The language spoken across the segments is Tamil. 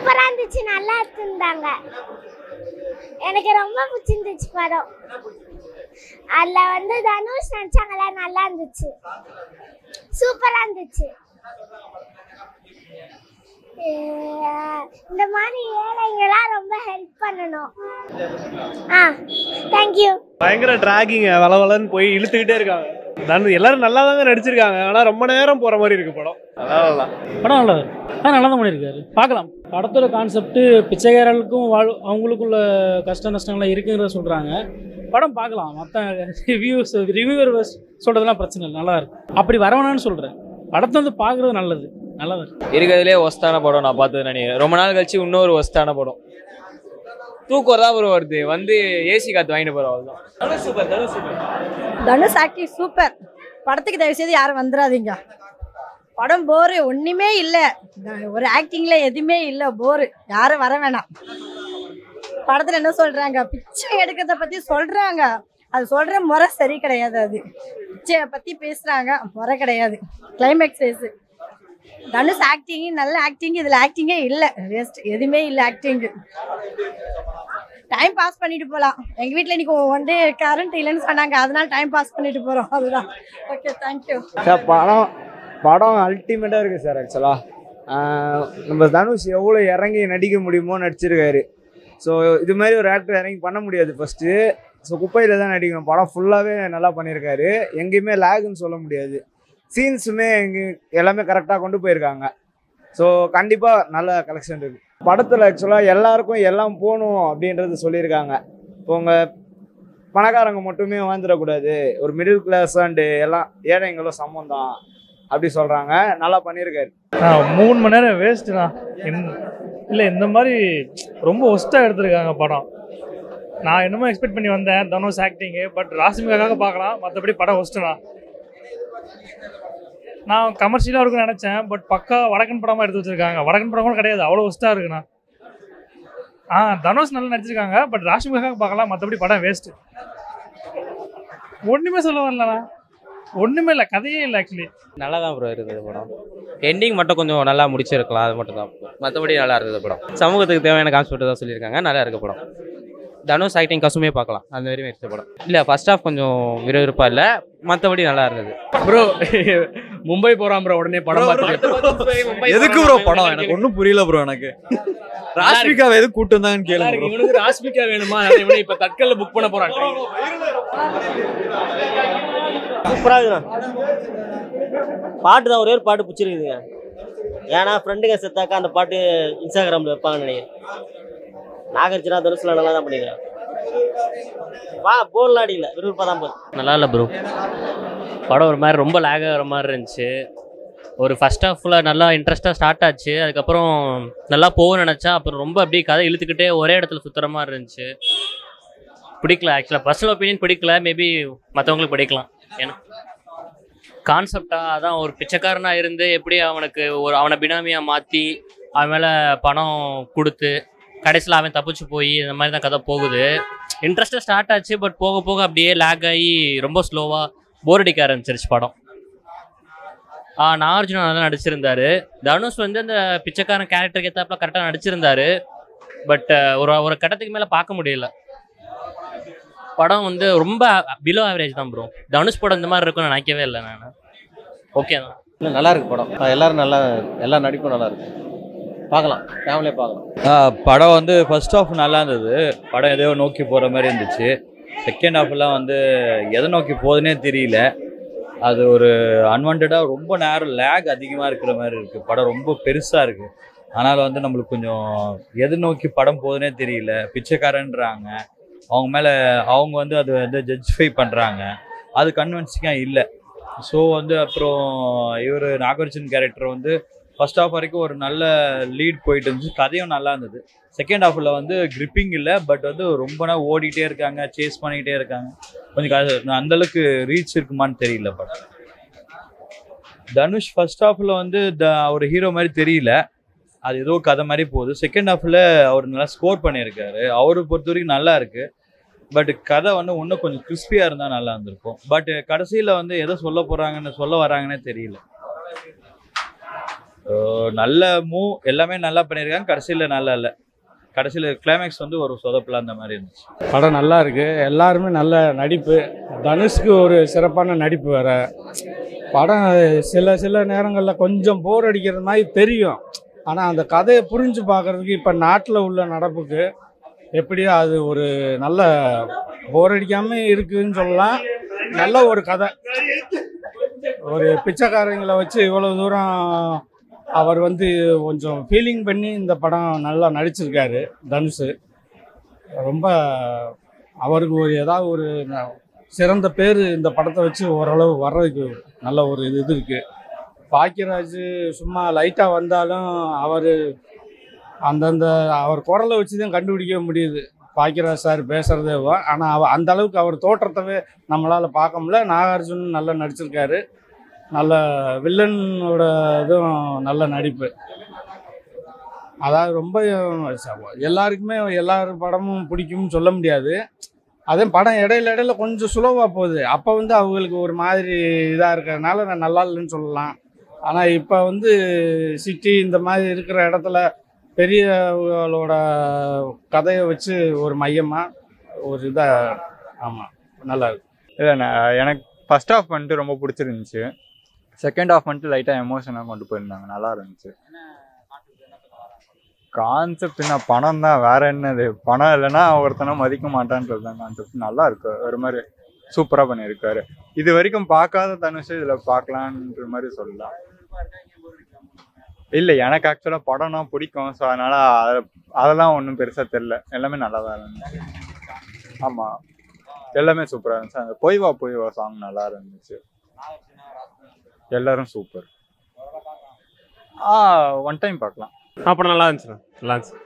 சூப்பரா இருந்துச்சு, நல்லா இருந்தாங்க. எனக்கு ரொம்ப பிடிச்சிருந்துச்சு படம். அதுல வந்து தனுஷ் நடிச்சாங்கல்ல, நல்லா இருந்துச்சு, சூப்பரா இருந்துச்சு. இந்த மாதிரி ஏழைங்கெல்லாம் ரொம்ப ஹெல்ப் பண்ணணும். தேங்க்யூ. பயங்கர டிராகிங்க, வளவலன்னு போய் இழுத்துக்கிட்டே இருக்காங்க. எல்லாரும் நல்லா தாங்க நடிச்சிருக்காங்க, ஆனால் ரொம்ப நேரம் போகிற மாதிரி இருக்கு படம். படம் நல்லது, நல்லா தான் பண்ணியிருக்காரு, பார்க்கலாம். படத்தோட கான்செப்ட் பிச்சைக்காரர்களுக்கும் அவங்களுக்குள்ள கஷ்ட நஷ்டங்கள்லாம் இருக்குங்கிறத சொல்கிறாங்க. படம் பார்க்கலாம். மற்ற ரிவ்யூவர் சொல்கிறதுலாம் பிரச்சனை இல்லை, நல்லா இருக்கு. அப்படி வரவேணான்னு சொல்கிறேன். படத்தை வந்து பார்க்குறது நல்லது, நல்லா இருக்கு. இருக்கிறதுலே ஒஸ்டான படம் நான் பார்த்தது நினைக்கிறேன். ரொம்ப நாள் கழிச்சு இன்னொரு ஒஸ்டான படம். தூக்கம் தான் ப்ரோ வருது, வந்து ஏசி காற்று வாங்கிட்டு போகிறோம், அவ்வளோதான். Super, Dhanush acting super. படத்துக்கு தயவு செய்து யாரும் வந்துடாதீங்க. படம் போரு, ஒன்றுமே இல்லை. ஒரு ஆக்டிங்கில் எதுவுமே இல்லை, போரு. யாரும் வர வேணாம். படத்தில் என்ன சொல்கிறாங்க, பிச்சை எடுக்கிறத பற்றி சொல்கிறாங்க. அது சொல்கிற முறை சரி கிடையாது. அது பிச்சையை பற்றி பேசுகிறாங்க, முறை கிடையாது. கிளைமேக்ஸ் ஃபேஸு தனுஷ் ஆக்டிங்கு நல்ல ஆக்டிங். இதில் ஆக்டிங்கே இல்லை, வேஸ்ட், எதுவுமே இல்லை ஆக்டிங்கு. டைம் பாஸ் பண்ணிட்டு போகலாம். எங்கள் வீட்டில் இன்னைக்கு ஒன் டே கரண்ட் இல்லைன்னு சொன்னாங்க, அதனால டைம் பாஸ் பண்ணிட்டு போகிறோம், அதுதான். Okay, thank you sir. படம் அல்டிமேட்டாக இருக்குது சார். ஆக்சுவலாக நம்ம தனுஷ் எவ்வளோ இறங்கி நடிக்க முடியுமோ நடிச்சிருக்காரு. ஸோ இது மாதிரி ஒரு ஆக்டர் இறங்கி பண்ண முடியாது ஃபஸ்ட்டு. ஸோ குப்பையில் தான் நடிக்கணும். படம் ஃபுல்லாகவே நல்லா பண்ணியிருக்காரு, எங்கேயுமே லேகுன்னு சொல்ல முடியாது. சீன்ஸுமே எல்லாமே கரெக்டாக கொண்டு போயிருக்காங்க. ஸோ கண்டிப்பாக நல்ல கலெக்ஷன் இருக்குது படத்தில். ஆக்சுவலாக எல்லாருக்கும் எல்லாம் போகணும் அப்படின்றது சொல்லியிருக்காங்க. இப்போ உங்கள் பணக்காரங்க மட்டுமே வாழ்ந்துடக்கூடாது, ஒரு மிடில் கிளாஸ் அண்டு எல்லாம் ஏழைங்களும் சம்மந்தம் அப்படி சொல்கிறாங்க. நல்லா பண்ணியிருக்காரு. 3 மணி நேரம் வேஸ்ட்டுண்ணா. இல்லை, இந்த மாதிரி ரொம்ப ஒஸ்ட்டாக எடுத்திருக்காங்க படம். நான் என்னமோ எக்ஸ்பெக்ட் பண்ணி வந்தேன் தனுஷ் ஆக்டிங்கு, பட் ராஷ்மிகாக்காக பார்க்கலாம், மற்றபடி படம் ஒஸ்ட்டுண்ணா. நான் கமர்ஷியலாக இருக்குன்னு நினச்சேன், பட் பக்கா வடக்கன் படமாக எடுத்து வச்சுருக்காங்க. வடக்கன் படம் கூட கிடையாது, அவ்வளோ ஒஸ்ட்டாக இருக்குண்ணா. தனுஷ் நல்லா நடிச்சிருக்காங்க, பட் ராஷ்மிகாக்காக பார்க்கலாம், மற்றபடி படம் வேஸ்ட்டு. ஒன்றுமே சொல்ல வரலண்ணா, ஒன்றுமே இல்லை, கதையே இல்லை. ஆக்சுவலி நல்லா தான் ப்ரோ இருக்குது படம். எண்டிங் மட்டும் கொஞ்சம் நல்லா முடிச்சிருக்கலாம், அது மட்டும் தான். மற்றபடி நல்லா இருக்குது படம். சமூகத்துக்கு தேவையான கான்செப்ட் தான் சொல்லியிருக்காங்க, நல்லா இருக்குது படம். தனுஷ் ஆக்டிங் கசுமே பார்க்கலாம், அந்த மாதிரி எடுத்த படம். இல்லை, ஃபர்ஸ்ட் ஹாஃப் கொஞ்சம் விறுவிறுப்பாக இல்லை, மற்றபடி நல்லா இருந்தது. ப்ரோ மும்பை போகிறான் ப்ரோ, உடனே படம் பார்த்து எதுக்கு ப்ரோ படம்? எனக்கு ஒன்றும் புரியல ப்ரோ. எனக்கு ராஷ்மிகாவை எது கூட்டு வந்தாங்கன்னு கேளுங்க. இவனுக்கு ராஷ்மிகா வேணுமா? இவனை இப்போ தட்கல்ல புக் பண்ண போகிறான். சூப்பராக இருக்குண்ணா. பாட்டு தான், ஒரே ஒரு பாட்டு பிடிச்சிருக்குதுங்க. ஏன்னா ஃப்ரெண்டுங்க செத்தாக்கா அந்த பாட்டு இன்ஸ்டாகிராமில் வைப்பாங்கன்னு நினைக்கிறேன். நாகார்ஜுனா தனுஷ்லாம் நல்லா தான் பண்ணிக்கிறேன். போர்லாம் அடிக்கல, விருப்பம் தான் போகுது. நல்லா இல்லை ப்ரோ. படம் ஒரு மாதிரி ரொம்ப லேக் ஆகிற மாதிரி இருந்துச்சு. ஒரு ஃபர்ஸ்ட் ஹாஃபில் நல்லா இன்ட்ரெஸ்ட்டாக ஸ்டார்ட் ஆச்சு, அதுக்கப்புறம் நல்லா போகணும்னு நினச்சா அப்புறம் ரொம்ப அப்படியே கதை இழுத்துக்கிட்டே ஒரே இடத்துல சுற்றுற மாதிரி இருந்துச்சு. பிடிக்கல. ஆக்சுவலாக பர்சனல் ஒப்பீனியன் பிடிக்கல, மேபி மற்றவங்களுக்கு பிடிக்கலாம். ஏன்னா கான்செப்டாக அதான், ஒரு பிச்சைக்காரனாக இருந்து எப்படி அவனை பினாமியாக மாற்றி அவன் மேலே பணம் கொடுத்து கடைசியில் அவன் தப்பிச்சு போய் இந்த மாதிரி தான் கதை போகுது. இன்ட்ரெஸ்ட்டாக ஸ்டார்ட் ஆச்சு, பட் போக போக அப்படியே லேக் ஆகி ரொம்ப ஸ்லோவாக போர் அடிக்க ஆரம்பிச்சிருச்சு படம். நாகார்ஜுனா நல்லா நடிச்சிருந்தாரு. தனுஷ் வந்து அந்த பிச்சைக்காரன் கேரக்டருக்கு ஏற்றாப்புல கரெக்டாக நடிச்சிருந்தாரு, பட் ஒரு கட்டத்துக்கு மேலே பார்க்க முடியல. படம் வந்து ரொம்ப பிலோ ஆவரேஜ் தான் ப்ரோ. தனுஷ் படம் இந்த மாதிரி இருக்கும்னு நினைக்கவே இல்லை நான். ஓகே தான், இல்லை நல்லா இருக்கு படம். எல்லா நடிப்பும் நல்லா இருக்கு, பார்க்கலாம், ஃபேமிலியே பார்க்கலாம். படம் வந்து ஃபர்ஸ்ட் ஹாஃப் நல்லா இருந்தது. படம் எதையோ நோக்கி போகிற மாதிரி இருந்துச்சு. செகண்ட் ஹாஃப்லாம் வந்து எதை நோக்கி போகுதுன்னே தெரியல. அது ஒரு அன்வான்டாக ரொம்ப நேரம் லேக் அதிகமாக இருக்கிற மாதிரி இருக்குது. படம் ரொம்ப பெருசாக இருக்குது, அதனால் வந்து நம்மளுக்கு கொஞ்சம் எது நோக்கி படம் போகுதுன்னே தெரியல. பிச்சைக்காரன்றாங்க, அவங்க மேலே அவங்க வந்து அது வந்து ஜட்ஜிஃபை பண்ணுறாங்க, அது கன்வின்சிங்காக இல்லை. ஸோ வந்து அப்புறம் இவர் நாகார்ஜுன் கேரக்டர் வந்து ஃபர்ஸ்ட் ஹாஃப் வரைக்கும் ஒரு நல்ல லீட் போயிட்டு இருந்துச்சு, கதையும் நல்லா இருந்தது. செகண்ட் ஹாஃபில் வந்து கிரிப்பிங் இல்லை, பட் வந்து ரொம்ப நாள் ஓடிக்கிட்டே இருக்காங்க, சேஸ் பண்ணிக்கிட்டே இருக்காங்க. கொஞ்சம் அந்தளவுக்கு ரீச் இருக்குமான்னு தெரியல. பட் தனுஷ் ஃபர்ஸ்ட் ஹாஃபில் வந்து ஒரு ஹீரோ மாதிரி தெரியல, அது ஏதோ கதை மாதிரி போகுது. செகண்ட் ஹாஃபில் அவர் நல்லா ஸ்கோர் பண்ணியிருக்காரு, அவரை பொறுத்த வரைக்கும் நல்லா இருக்குது. பட் கதை வந்து இன்னும் கொஞ்சம் கிறிஸ்பியாக இருந்தால் நல்லா இருந்திருக்கும். பட் கடைசியில் வந்து எதை சொல்ல வராங்கன்னே தெரியல. நல்ல எல்லாமே நல்லா பண்ணியிருக்காங்க. கடைசியில் நல்லா இல்லை. கடைசியில் கிளைமேக்ஸ் வந்து ஒரு சொதப்பல அந்த மாதிரி இருந்துச்சு. படம் நல்லா இருக்கு. எல்லாருமே நல்ல நடிப்பு. தனுஷ்க்கு ஒரு சிறப்பான நடிப்பு வேற. படம் சில நேரங்களில் கொஞ்சம் போர் அடிக்கிற மாதிரி தெரியும். ஆனால் அந்த கதையை புரிஞ்சு பார்க்குறதுக்கு இப்போ நாட்டில் உள்ள நடப்புக்கு எப்படியோ அது ஒரு நல்ல போர் அடிக்காமல் இருக்குதுன்னு சொல்லலாம். நல்ல ஒரு கதை. ஒரு பிச்சைக்காரங்களை வச்சு இவ்வளோ தூரம் அவர் வந்து கொஞ்சம் ஃபீலிங் பண்ணி இந்த படம் நல்லா நடிச்சிருக்காரு தனுஷ். ரொம்ப அவருக்கு ஒரு ஏதாவது ஒரு சிறந்த பேர் இந்த படத்தை வச்சு ஓரளவு வர்றதுக்கு நல்ல ஒரு இது இருக்குது. பாக்கியராஜ் சும்மா லைட்டாக வந்தாலும் அவர் குரலை வச்சு தான் கண்டுபிடிக்க முடியுது பாக்கியராஜ் சார் பேசுகிறதேவோ. ஆனால் அந்த அளவுக்கு அவர் தோற்றத்தவே நம்மளால் பார்க்க முடியல. நாகார்ஜுன் நல்லா நடிச்சிருக்காரு. நல்ல வில்லனோட இதுவும் நல்ல நடிப்பு. அதாவது ரொம்ப எல்லாருக்குமே எல்லார் படமும் பிடிக்கும்னு சொல்ல முடியாது. அதே படம் இடையில கொஞ்சம் ஸ்லோவாக போகுது. அப்போ வந்து அவங்களுக்கு ஒரு மாதிரி இதாக இருக்கிறதுனால நான் நல்லா இல்லைன்னு சொல்லலாம். ஆனால் இப்போ வந்து சிட்டி இந்த மாதிரி இருக்கிற இடத்துல பெரியவங்களோட கதையை வச்சு ஒரு மையமாக ஒரு இதாக ஆமாம் நல்லா இருக்கு. இல்லை எனக்கு ஃபர்ஸ்ட் ஹாஃப் வந்துட்டு ரொம்ப பிடிச்சிருந்துச்சு. செகண்ட் ஹாஃப் வந்துட்டு லைட்டாக எமோஷனாக கொண்டு போயிருந்தாங்க. நல்லா இருந்துச்சு. கான்செப்ட் என்ன, பணம் தான், வேற என்னது. பணம் இல்லைன்னா ஒருத்தனை மதிக்க மாட்டான்றது தான் கான்செப்ட். நல்லா இருக்கு. ஒரு மாதிரி சூப்பராக பண்ணியிருக்காரு. இது வரைக்கும் பார்க்காத தனுஷ் இதில் பார்க்கலான்ற மாதிரி சொல்லலாம். இல்லை எனக்கு ஆக்சுவலாக படம்னா பிடிக்கும். ஸோ அதனால் அதெல்லாம் ஒன்றும் பெருசாக தெரில. எல்லாமே நல்லா தான் இருந்துச்சு. ஆமாம், எல்லாமே சூப்பராக இருந்துச்சு. அந்த பொய்வா பொய்வா சாங் நல்லா இருந்துச்சு. எல்லாரும் சூப்பர். ஒன் டைம் பார்க்கலாம். படம் நல்லா இருந்துச்சுண்ணா. நல்லா இருந்துச்சு.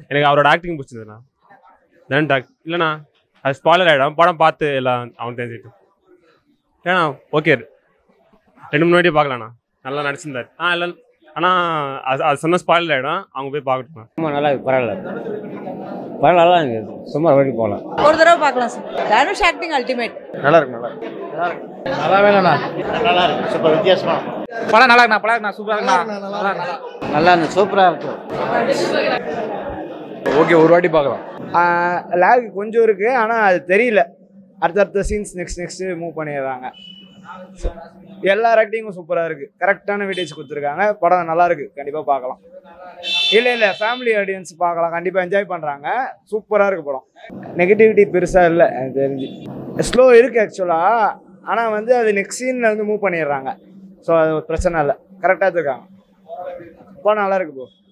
எனக்கு அவரோட ஆக்டிங் பிடிச்சிருந்துண்ணா. தென் இல்லைண்ணா அது ஸ்பாய்லர் ஆகிடும். படம் பார்த்து எல்லாம் அவன் தெரிஞ்சுக்கிட்டு ஏண்ணா ஓகே 2 முன்னாடியே பார்க்கலாண்ணா. நல்லா நடிச்சிருந்தார். இல்லை ஆனால் அது சொன்ன ஸ்பாய்லர் ஆகிடும். அவங்க போய் பார்க்கட்டுண்ணா. ஆமாம் நல்லா இருக்கு. பரவாயில்ல படம் நல்லா இருக்குது. சும்மா வழி போகலாம். ஒரு தடவை பார்க்கலாம் சார். Dhanush acting ultimate. நல்லா இருக்கு. நல்லாவே இல்லைண்ணா. நல்லா இருக்கு. சூப்பர் வித்தியாசமா படம் நல்லா இருக்குண்ணா. படம் இருக்குண்ணா. சூப்பராக இருக்குண்ணா. நல்லா இருக்கு. சூப்பராக இருக்கும். ஓகே, ஒரு வாட்டி பார்க்கலாம். லேக் கொஞ்சம் இருக்குது. ஆனால் அது தெரியல. அடுத்தடுத்த சீன்ஸ் நெக்ஸ்ட் மூவ் பண்ணிடுறாங்க. எல்லா ஆக்டிங்கும் சூப்பராக இருக்குது. கரெக்டான வீடியோஸ் கொடுத்துருக்காங்க. படம் நல்லா இருக்குது. கண்டிப்பாக பார்க்கலாம். இல்லை ஃபேமிலி ஆடியன்ஸ் பார்க்கலாம். கண்டிப்பாக என்ஜாய் பண்ணுறாங்க. சூப்பராக இருக்குது படம். நெகட்டிவிட்டி பெருசாக இல்லை எனக்கு தெரிஞ்சு. ஸ்லோ இருக்குது ஆக்சுவலாக. ஆனால் வந்து அது நெக்ஸ்ட் சீனில் வந்து மூவ் பண்ணிடுறாங்க. ஸோ அது ஒரு பிரச்சனை இல்லை. கரெக்டாக இருக்காங்க. படம் நல்லா இருக்கு ப்ரோ.